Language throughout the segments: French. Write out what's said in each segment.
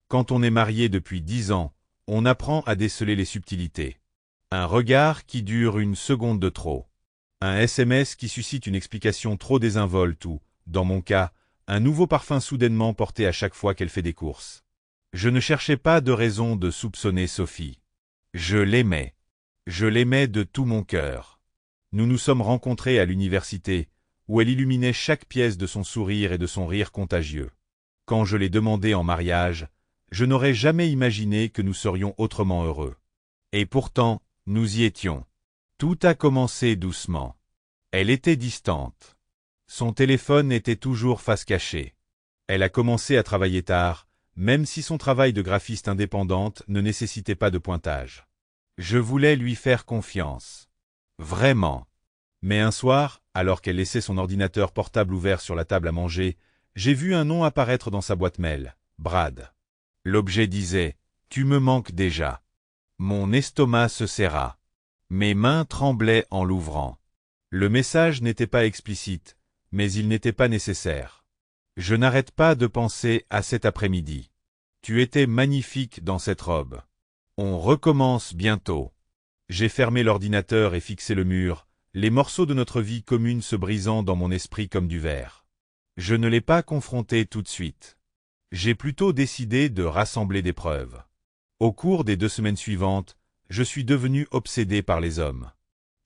Quand on est marié depuis 10 ans, on apprend à déceler les subtilités. Un regard qui dure une seconde de trop. Un SMS qui suscite une explication trop désinvolte ou, dans mon cas, un nouveau parfum soudainement porté à chaque fois qu'elle fait des courses. Je ne cherchais pas de raison de soupçonner Sophie. Je l'aimais. Je l'aimais de tout mon cœur. Nous nous sommes rencontrés à l'université, où elle illuminait chaque pièce de son sourire et de son rire contagieux. Quand je l'ai demandée en mariage, je n'aurais jamais imaginé que nous serions autrement heureux. Et pourtant, nous y étions. Tout a commencé doucement. Elle était distante. Son téléphone était toujours face cachée. Elle a commencé à travailler tard, même si son travail de graphiste indépendante ne nécessitait pas de pointage. Je voulais lui faire confiance. Vraiment. Mais un soir, alors qu'elle laissait son ordinateur portable ouvert sur la table à manger, j'ai vu un nom apparaître dans sa boîte mail, Brad. L'objet disait « Tu me manques déjà ». Mon estomac se serra. Mes mains tremblaient en l'ouvrant. Le message n'était pas explicite, mais il n'était pas nécessaire. Je n'arrête pas de penser à cet après-midi. Tu étais magnifique dans cette robe. On recommence bientôt. J'ai fermé l'ordinateur et fixé le mur, les morceaux de notre vie commune se brisant dans mon esprit comme du verre. Je ne l'ai pas confronté tout de suite. J'ai plutôt décidé de rassembler des preuves. Au cours des 2 semaines suivantes, je suis devenu obsédé par les hommes.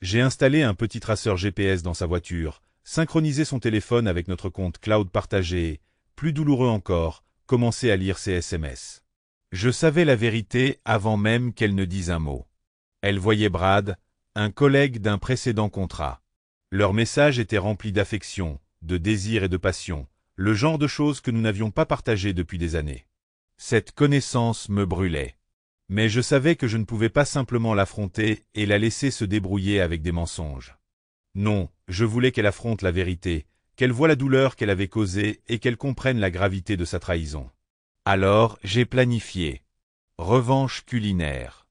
J'ai installé un petit traceur GPS dans sa voiture, synchronisé son téléphone avec notre compte cloud partagé et, plus douloureux encore, commencé à lire ses SMS. Je savais la vérité avant même qu'elle ne dise un mot. Elle voyait Brad, un collègue d'un précédent contrat. Leur message était rempli d'affection, de désir et de passion, le genre de choses que nous n'avions pas partagées depuis des années. Cette connaissance me brûlait. Mais je savais que je ne pouvais pas simplement l'affronter et la laisser se débrouiller avec des mensonges. Non, je voulais qu'elle affronte la vérité, qu'elle voie la douleur qu'elle avait causée et qu'elle comprenne la gravité de sa trahison. Alors, j'ai planifié. Revanche culinaire.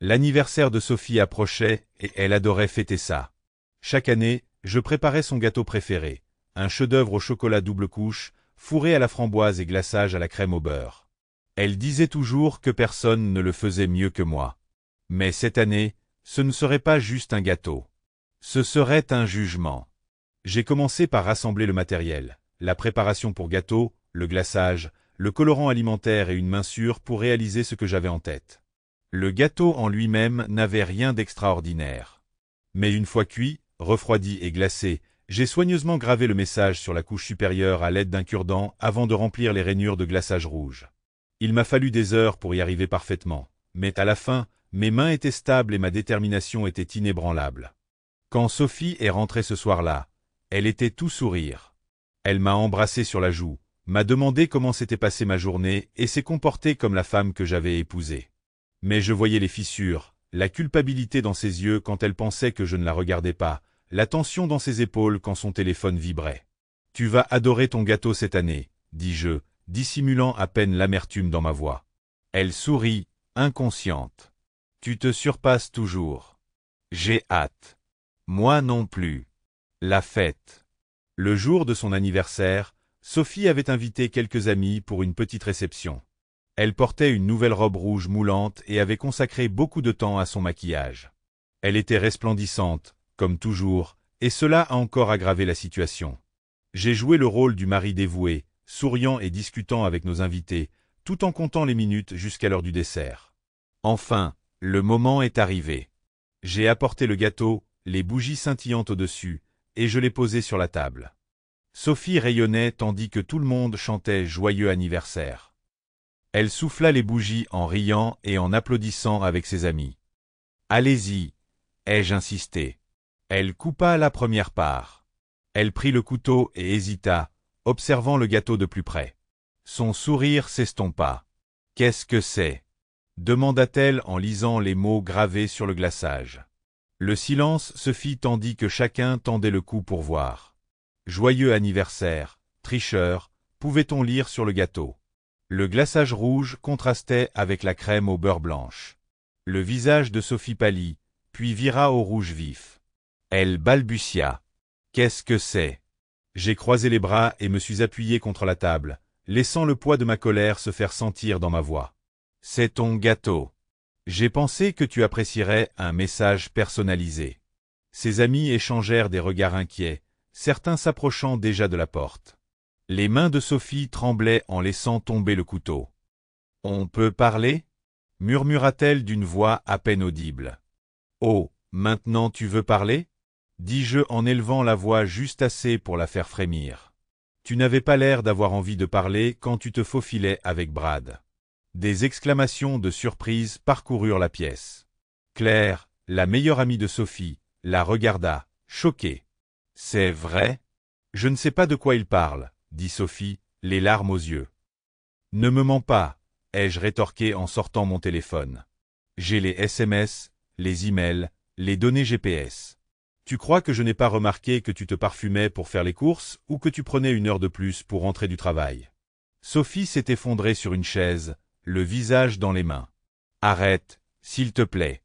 L'anniversaire de Sophie approchait et elle adorait fêter ça. Chaque année, je préparais son gâteau préféré, un chef-d'œuvre au chocolat double couche, fourré à la framboise et glaçage à la crème au beurre. Elle disait toujours que personne ne le faisait mieux que moi. Mais cette année, ce ne serait pas juste un gâteau. Ce serait un jugement. J'ai commencé par rassembler le matériel, la préparation pour gâteau, le glaçage, le colorant alimentaire et une main sûre pour réaliser ce que j'avais en tête. Le gâteau en lui-même n'avait rien d'extraordinaire. Mais une fois cuit, refroidi et glacé, j'ai soigneusement gravé le message sur la couche supérieure à l'aide d'un cure-dent avant de remplir les rainures de glaçage rouge. Il m'a fallu des heures pour y arriver parfaitement, mais à la fin, mes mains étaient stables et ma détermination était inébranlable. Quand Sophie est rentrée ce soir-là, elle était tout sourire. Elle m'a embrassé sur la joue, m'a demandé comment s'était passée ma journée et s'est comportée comme la femme que j'avais épousée. Mais je voyais les fissures, la culpabilité dans ses yeux quand elle pensait que je ne la regardais pas, la tension dans ses épaules quand son téléphone vibrait. « Tu vas adorer ton gâteau cette année », dis-je, dissimulant à peine l'amertume dans ma voix. Elle sourit, inconsciente. « Tu te surpasses toujours. » J'ai hâte. Moi non plus. La fête. Le jour de son anniversaire, Sophie avait invité quelques amis pour une petite réception. Elle portait une nouvelle robe rouge moulante et avait consacré beaucoup de temps à son maquillage. Elle était resplendissante, comme toujours, et cela a encore aggravé la situation. J'ai joué le rôle du mari dévoué, souriant et discutant avec nos invités, tout en comptant les minutes jusqu'à l'heure du dessert. Enfin, le moment est arrivé. J'ai apporté le gâteau, les bougies scintillantes au-dessus, et je l'ai posé sur la table. Sophie rayonnait tandis que tout le monde chantait « Joyeux anniversaire ». Elle souffla les bougies en riant et en applaudissant avec ses amis. « Allez-y » ai-je insisté. Elle coupa la première part. Elle prit le couteau et hésita, observant le gâteau de plus près. Son sourire s'estompa. « Qu'est-ce que c'est » demanda-t-elle en lisant les mots gravés sur le glaçage. Le silence se fit tandis que chacun tendait le cou pour voir. « Joyeux anniversaire, tricheur » pouvait-on lire sur le gâteau. Le glaçage rouge contrastait avec la crème au beurre blanche. Le visage de Sophie pâlit, puis vira au rouge vif. Elle balbutia. « Qu'est-ce que c'est » J'ai croisé les bras et me suis appuyé contre la table, laissant le poids de ma colère se faire sentir dans ma voix. C'est ton gâteau. J'ai pensé que tu apprécierais un message personnalisé. Ses amis échangèrent des regards inquiets, certains s'approchant déjà de la porte. Les mains de Sophie tremblaient en laissant tomber le couteau. « On peut parler ?» murmura-t-elle d'une voix à peine audible. « Oh, maintenant tu veux parler ?» dis-je en élevant la voix juste assez pour la faire frémir. Tu n'avais pas l'air d'avoir envie de parler quand tu te faufilais avec Brad. Des exclamations de surprise parcoururent la pièce. Claire, la meilleure amie de Sophie, la regarda, choquée. « C'est vrai ? Je ne sais pas de quoi il parle, » dit Sophie, les larmes aux yeux. « Ne me mens pas, » ai-je rétorqué en sortant mon téléphone. « J'ai les SMS, les emails, les données GPS. Tu crois que je n'ai pas remarqué que tu te parfumais pour faire les courses ou que tu prenais une heure de plus pour rentrer du travail ?» Sophie s'est effondrée sur une chaise, le visage dans les mains. « Arrête, s'il te plaît. »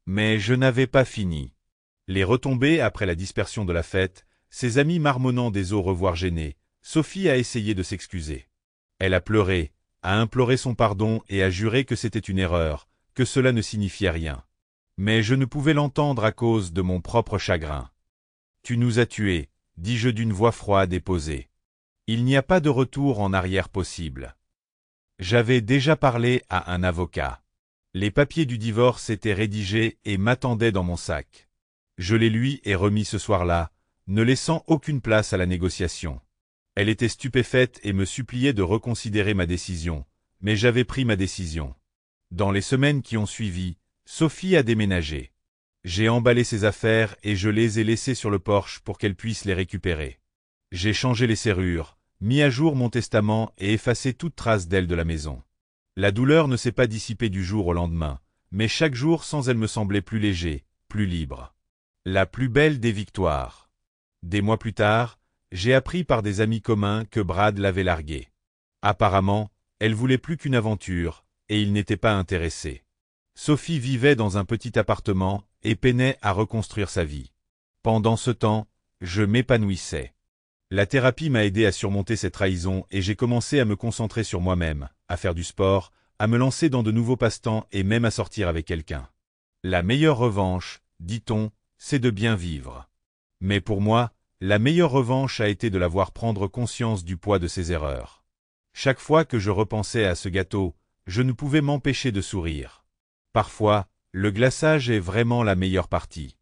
Mais je n'avais pas fini. Les retombées après la dispersion de la fête, ses amis marmonnant des au revoir gênés, Sophie a essayé de s'excuser. Elle a pleuré, a imploré son pardon et a juré que c'était une erreur, que cela ne signifiait rien. Mais je ne pouvais l'entendre à cause de mon propre chagrin. « Tu nous as tués, » dis-je d'une voix froide et posée. « Il n'y a pas de retour en arrière possible. » J'avais déjà parlé à un avocat. Les papiers du divorce étaient rédigés et m'attendaient dans mon sac. Je les lui ai remis ce soir-là, ne laissant aucune place à la négociation. Elle était stupéfaite et me suppliait de reconsidérer ma décision, mais j'avais pris ma décision. Dans les semaines qui ont suivi, Sophie a déménagé. J'ai emballé ses affaires et je les ai laissées sur le porche pour qu'elle puisse les récupérer. J'ai changé les serrures, mis à jour mon testament et effacé toute trace d'elle de la maison. La douleur ne s'est pas dissipée du jour au lendemain, mais chaque jour sans elle me semblait plus léger, plus libre. La plus belle des victoires. Des mois plus tard, j'ai appris par des amis communs que Brad l'avait larguée. Apparemment, elle voulait plus qu'une aventure, et il n'était pas intéressé. Sophie vivait dans un petit appartement et peinait à reconstruire sa vie. Pendant ce temps, je m'épanouissais. La thérapie m'a aidé à surmonter cette trahison et j'ai commencé à me concentrer sur moi-même, à faire du sport, à me lancer dans de nouveaux passe-temps et même à sortir avec quelqu'un. La meilleure revanche, dit-on, c'est de bien vivre. Mais pour moi, la meilleure revanche a été de la voir prendre conscience du poids de ses erreurs. Chaque fois que je repensais à ce gâteau, je ne pouvais m'empêcher de sourire. Parfois, le glaçage est vraiment la meilleure partie.